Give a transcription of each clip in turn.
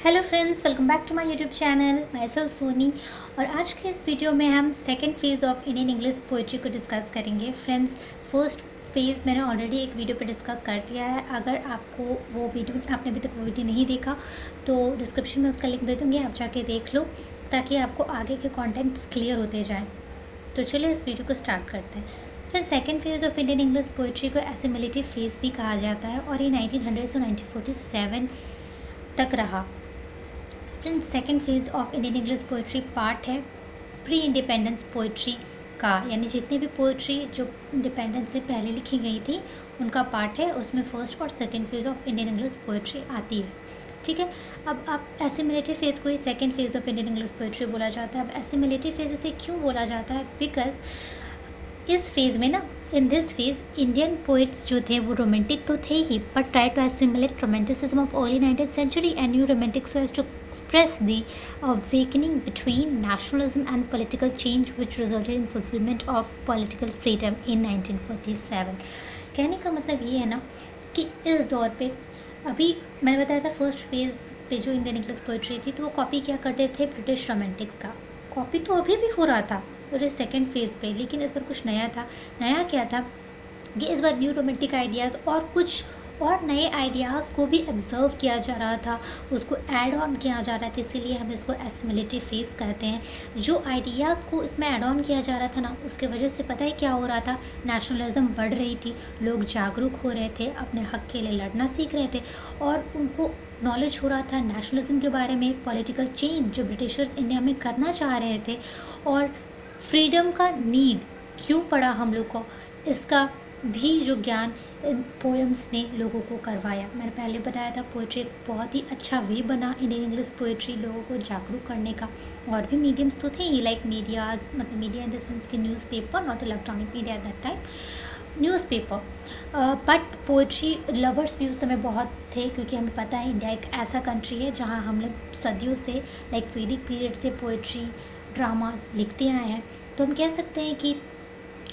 Hello friends, welcome back to my YouTube channel. Myself Soni. और आज के इस वीडियो में हम second phase of Indian English poetry को डिस्कस करेंगे। फ्रेंड्स, फर्स्ट फेज़ मैंने ऑलरेडी एक वीडियो पे डिस्कस कर दिया है। अगर आपको वो वीडियो आपने अभी तक वो वीडियो नहीं देखा तो डिस्क्रिप्शन में उसका लिंक दे दूँगी, आप जाके देख लो ताकि आपको आगे के कॉन्टेंट्स क्लियर होते जाएँ। तो चलिए इस वीडियो को स्टार्ट करते हैं। Friends, second phase of Indian English poetry को एसिमिलेटिव फेज़ भी कहा जाता है और ये 1900 से 1947 तक रहा। Friends, second phase of Indian English poetry part है प्री इंडिपेंडेंस पोइट्री का, यानी जितनी भी पोइट्री जो इंडिपेंडेंस से पहले लिखी गई थी उनका पार्ट है। उसमें फर्स्ट और second phase of Indian English poetry आती है। ठीक है। अब आप एसिमिलेटिव फेज़ को ही second phase of Indian English poetry बोला जाता है। अब एसिमिलेटिव फेज़ इसे क्यों बोला जाता है? बिकॉज इस फेज़ में ना, in this phase Indian poets जो थे वो रोमांटिक तो थे ही, but try to assimilate romanticism of early 19th century and new romantic so as to express the awakening between nationalism and political change which resulted in fulfillment of political freedom in 1947। कहने का मतलब ये है ना कि इस दौर पे, अभी मैंने बताया था फर्स्ट फेज़ पे जो इंडियन इंग्लिश पोइट्री थी तो वो कॉपी क्या करते थे ब्रिटिश रोमांटिक्स का। कॉपी तो अभी भी हो रहा था और इस सेकेंड फेज़ पे, लेकिन इस बार कुछ नया था। नया क्या था कि इस बार न्यू रोमांटिक आइडियाज़ और कुछ और नए आइडियाज़ को भी ऑब्जर्व किया जा रहा था, उसको ऐड ऑन किया जा रहा था। इसीलिए हम इसको एसिमिलेटिव फेज़ कहते हैं। जो आइडियाज़ को इसमें ऐड ऑन किया जा रहा था ना, उसके वजह से पता है क्या हो रहा था? नेशनलिज्म बढ़ रही थी, लोग जागरूक हो रहे थे, अपने हक के लिए लड़ना सीख रहे थे और उनको नॉलेज हो रहा था नेशनलिज्म के बारे में, पॉलिटिकल चेंज जो ब्रिटिशर्स इंडिया में करना चाह रहे थे और फ्रीडम का नीड क्यों पड़ा हम लोग को, इसका भी जो ज्ञान पोएम्स ने लोगों को करवाया। मैंने पहले बताया था पोइट्री एक बहुत ही अच्छा वे बना इंडियन इंग्लिश पोइट्री लोगों को जागरूक करने का। और भी मीडियम्स तो थे ही, लाइक मीडियाज़, मतलब मीडिया इन द सेंस के newspaper, not electronic media at that time, newspaper. But poetry lovers भी उस समय बहुत थे, क्योंकि हमें पता है इंडिया एक ऐसा कंट्री है जहाँ हम लोग सदियों से, लाइक वैदिक पीरियड से पोइट्री ड्रामास लिखते आए हैं। तो हम कह सकते हैं कि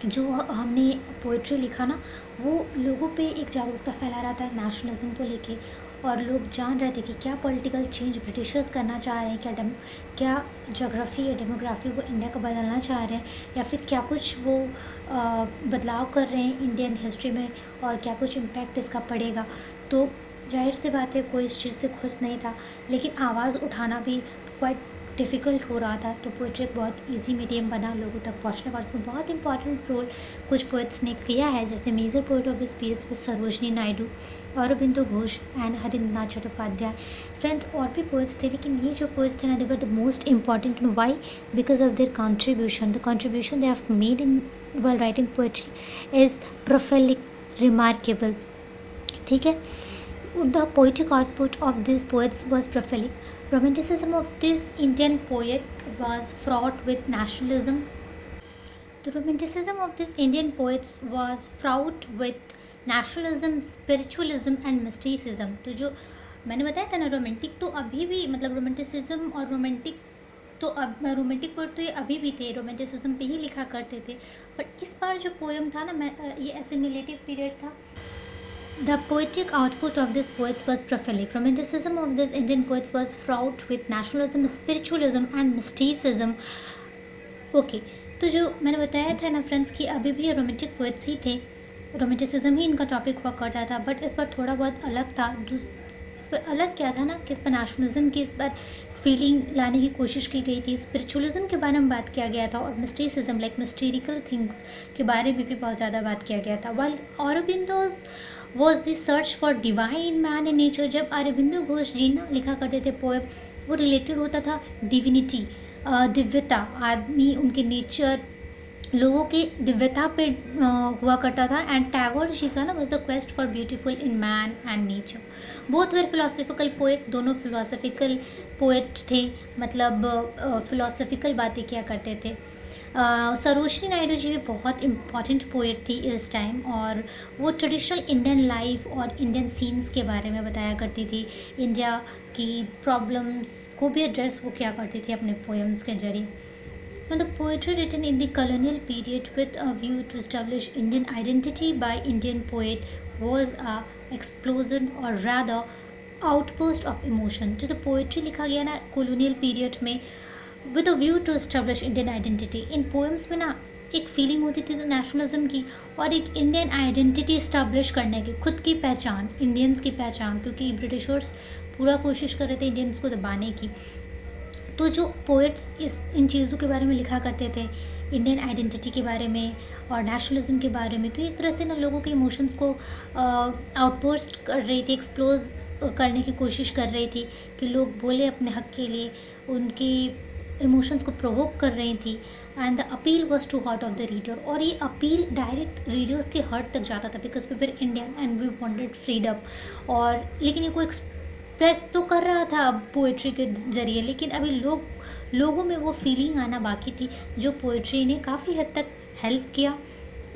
जो हमने पोइट्री लिखा ना, वो लोगों पे एक जागरूकता फैला रहा था नेशनलिज्म को लेके, और लोग जान रहे थे कि क्या पॉलिटिकल चेंज ब्रिटिशर्स करना चाह रहे हैं, क्या जोग्राफ़ी या डेमोग्राफी वो इंडिया को बदलना चाह रहे हैं, या फिर क्या कुछ वो बदलाव कर रहे हैं इंडियन हिस्ट्री में और क्या कुछ इम्पैक्ट इसका पड़ेगा। तो जाहिर सी बात है कोई इस चीज़ से खुश नहीं था, लेकिन आवाज़ उठाना भी क्वाइट डिफ़िकल्ट हो रहा था। तो पोइट्री एक बहुत इजी मीडियम बना लोगों तक पहुंचने का। उसमें बहुत इंपॉर्टेंट रोल कुछ पोइट्स ने किया है, जैसे major poet of this period में सरोजनी नायडू, अरबिंदो घोष एंड हरिंद्रनाथ चट्टोपाध्याय। फ्रेंड्स, और भी पोइट्स थे, लेकिन ये जो पोइट्स थे ना, they were the most important. Why? Because of their contribution, the contribution they have made in while writing poetry is prolific, remarkable। ठीक है। The poetic output of these poets was prolific. Romanticism of this Indian poet was fraught with nationalism. The romanticism of these Indian poets was fraught with nationalism, spiritualism and mysticism। तो जो मैंने बताया था ना, romantic तो अभी भी, मतलब रोमांटिसिज्म और रोमांटिक तो अब रोमांटिक पोएट तो ये अभी भी थे, रोमांटिसिज्म पे ही लिखा करते थे। बट इस बार जो पोएम था ना, ये एसिमिलेटिव पीरियड था। The poetic output of these poets was prolific. Romanticism of these Indian poets was fraught with nationalism, spiritualism and mysticism. Okay, तो जो मैंने बताया था ना फ्रेंड्स कि अभी भी ये रोमांटिक पोएट्स ही थे, रोमांटिसिज्म ही इनका टॉपिक हुआ करता था, बट इस पर थोड़ा बहुत अलग था। इस पर अलग क्या था ना कि इस पर नेशनलिज्म की, इस पर फीलिंग लाने की कोशिश की गई थी, स्पिरिचुअलिज्म के बारे में बात किया गया था, और मिस्टिसिज्म लाइक मिस्टेरिकल थिंग्स के बारे में भी बहुत ज़्यादा बात किया गया था। While Aurobindo's was the search for divine in man and nature. जब अरबिंदो घोष जी ना लिखा करते थे पोएम, वो रिलेटेड होता था डिविनिटी, दिव्यता, आदमी, उनके नेचर, लोगों की दिव्यता पे हुआ करता था। एंड टैगोर जी का ना was the quest for beautiful in man and nature. Both where philosophical poet, दोनों फिलोसफिकल पोएट थे, मतलब फिलोसफिकल बातें किया करते थे। सरोजनी नायडू जी भी बहुत इम्पॉर्टेंट पोएट थी इस टाइम, और वो ट्रेडिशनल इंडियन लाइफ और इंडियन सीन्स के बारे में बताया करती थी, इंडिया की प्रॉब्लम्स को भी एड्रेस वो किया करती थी अपने पोएम्स के जरिए। Now, the poetry written in the colonial period with a view to establish Indian identity by Indian poet was a explosion, or rather outburst of emotion. जो पोइट्री लिखा गया ना कॉलोनियल पीरियड में with a view to establish Indian identity. इन poems में ना एक feeling होती थी तो नेशनलिज्म की और एक इंडियन आइडेंटिटी इस्टेब्लिश करने की, खुद की पहचान, इंडियंस की पहचान, क्योंकि ब्रिटिशर्स पूरा कोशिश कर रहे थे इंडियंस को दबाने की। तो जो पोएट्स इन चीज़ों के बारे में लिखा करते थे, इंडियन आइडेंटिटी के बारे में और नेशनलिज्म के बारे में, तो एक तरह से ना लोगों के इमोशंस को आउटबर्स्ट कर रही थी, एक्सप्लोज करने की कोशिश कर रही थी कि लोग बोले अपने हक के लिए, उनकी इमोशंस को प्रोवोक कर रही थी। And the appeal was to heart of the reader, और ये अपील डायरेक्ट रीडर्स के हार्ट तक जाता था because we were Indian and we wanted freedom. और लेकिन ये कोई प्रेस तो कर रहा था अब पोइट्री के ज़रिए, लेकिन अभी लोगों में वो फीलिंग आना बाकी थी, जो पोइट्री ने काफ़ी हद तक हेल्प किया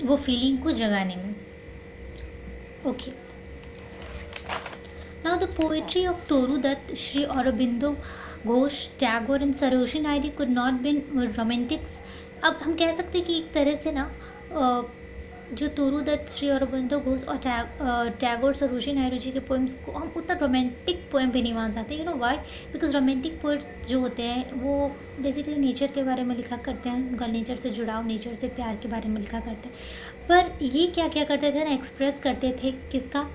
वो फीलिंग को जगाने में। Okay, now the poetry of Toru Dutt, Shri Aurobindo Ghosh, Tagore and Sarojini Naidu could not been romantics. अब हम कह सकते हैं कि एक तरह से ना जो तोरू दत्त, श्री अरबिंदो घोष और टैगोर, सरोजिनी नायडू जी के पोएम्स को हम उतना रोमांटिक पोएम भी नहीं मान सकते। You know why? Because romantic poets जो होते हैं वो बेसिकली नेचर के बारे में लिखा करते हैं, उनका नेचर से जुड़ाव, नेचर से प्यार के बारे में लिखा करते हैं। पर ये क्या क्या करते थे ना, एक्सप्रेस करते थे किसका,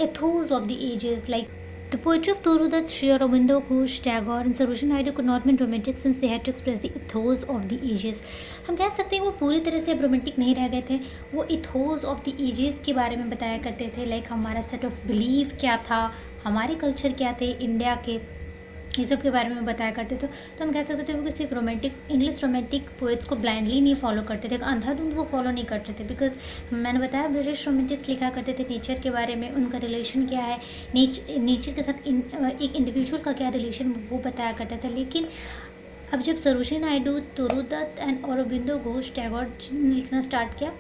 ethos of the ages. Like the poetry of Toru Dutt, Sri Aurobindo Ghosh, Tagore and Sarojini Naidu could not be romantic since they had to express the ethos of the ages. हम कह सकते हैं वो पूरी तरह से अब romantic नहीं रह गए थे, वो इथोस ऑफ द एजेस के बारे में बताया करते थे। लाइक हमारा सेट ऑफ बिलीफ क्या था, हमारे कल्चर क्या थे इंडिया के, ये सब के बारे में बताया करते थे। तो हम कह सकते थे वो सिर्फ रोमांटिक, इंग्लिश रोमांटिक पोएट्स को ब्लाइंडली नहीं फॉलो करते थे, अंधाधुंध वो फॉलो नहीं करते थे। बिकॉज मैंने बताया ब्रिटिश रोमांटिक्स लिखा करते थे नेचर के बारे में, उनका रिलेशन क्या है, नेचर के साथ एक इंडिविजुअल का क्या रिलेशन, वो बताया करता था। लेकिन अब जब सरोजिनी नायडू, तोरू दत्त एंड अरबिंदो घोष, टैगोर ने लिखना स्टार्ट किया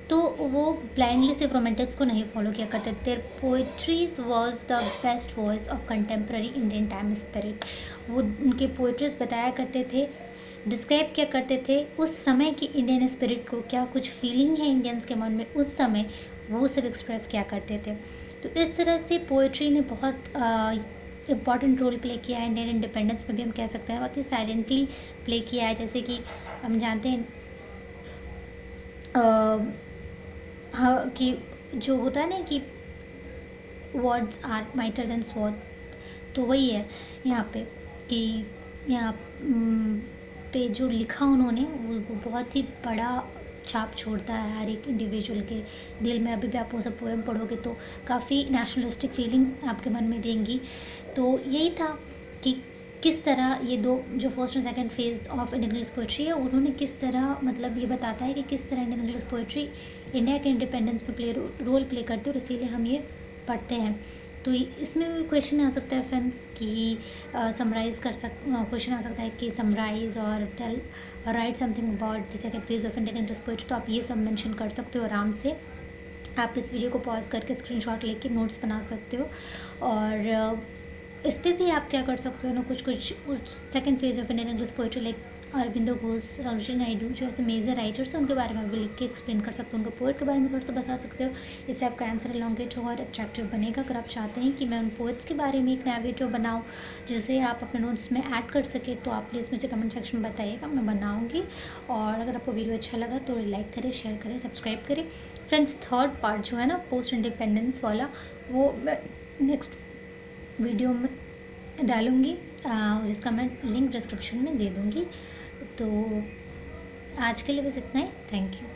तो वो ब्लाइंडली सिर्फ रोमांटिक्स को नहीं फॉलो किया करते। Their poetries was the best voice of contemporary Indian time spirit. वो उनके पोइट्रीज बताया करते थे, डिस्क्राइब किया करते थे उस समय की इंडियन स्पिरिट को, क्या कुछ फीलिंग है इंडियंस के मन में उस समय, वो सब एक्सप्रेस किया करते थे। तो इस तरह से पोइट्री ने बहुत इम्पॉर्टेंट रोल प्ले किया है इंडियन इंडिपेंडेंस में भी, हम कह सकते हैं बहुत ही साइलेंटली प्ले किया है। जैसे कि हम जानते हैं हाँ कि जो होता है ना कि words are mightier than sword, तो वही है यहाँ पे कि यहाँ पे जो लिखा उन्होंने वो बहुत ही बड़ा छाप छोड़ता है हर एक इंडिविजुअल के दिल में। अभी भी आप वो सब पोएम पढ़ोगे तो काफ़ी नेशनलिस्टिक फीलिंग आपके मन में देंगी। तो यही था कि किस तरह ये दो जो फर्स्ट और second phase of Indian English poetry है, उन्होंने किस तरह मतलब ये बताता है कि किस तरह इंडियन इंग्लिश पोइट्री इंडिया के इंडिपेंडेंस में रोल प्ले करते हैं, और इसीलिए हम ये पढ़ते हैं। तो इसमें भी क्वेश्चन आ सकता है फ्रेंड्स कि समराइज़ क्वेश्चन आ सकता है कि समराइज़ और tell write something about the second phase of Indian English poetry. तो आप ये सब मेंशन कर सकते हो आराम से। आप इस वीडियो को पॉज करके स्क्रीनशॉट लेके नोट्स बना सकते हो, और इस पर भी आप क्या कर सकते हो ना, कुछ second phase of Indian English poetry like Aurobindo Ghosh, Sarojini Naidu जो ऐसे मेजर राइटर्स हैं उनके बारे में भी लिख के एक्सप्लेन कर सकते हो, उनके पोएट के बारे में थोड़ा सा बता सकते हो। इससे आपका आंसर एलोंगेट होगा और अट्रैक्टिव बनेगा। अगर आप चाहते हैं कि मैं उन पोएट्स के बारे में एक नया वीडियो बनाऊँ जिसे आप अपने नोट्स में ऐड कर सके, तो आप प्लीज़ मुझे कमेंट सेक्शन में बताइएगा, मैं बनाऊँगी। और अगर आपको वीडियो अच्छा लगा तो लाइक करें, शेयर करें, सब्सक्राइब करें। फ्रेंड्स, थर्ड पार्ट जो है ना पोस्ट इंडिपेंडेंस वाला, वो मैं नेक्स्ट वीडियो में डालूँगी, जिसका मैं लिंक डिस्क्रिप्शन में दे दूँगी। तो आज के लिए बस इतना ही। Thank you.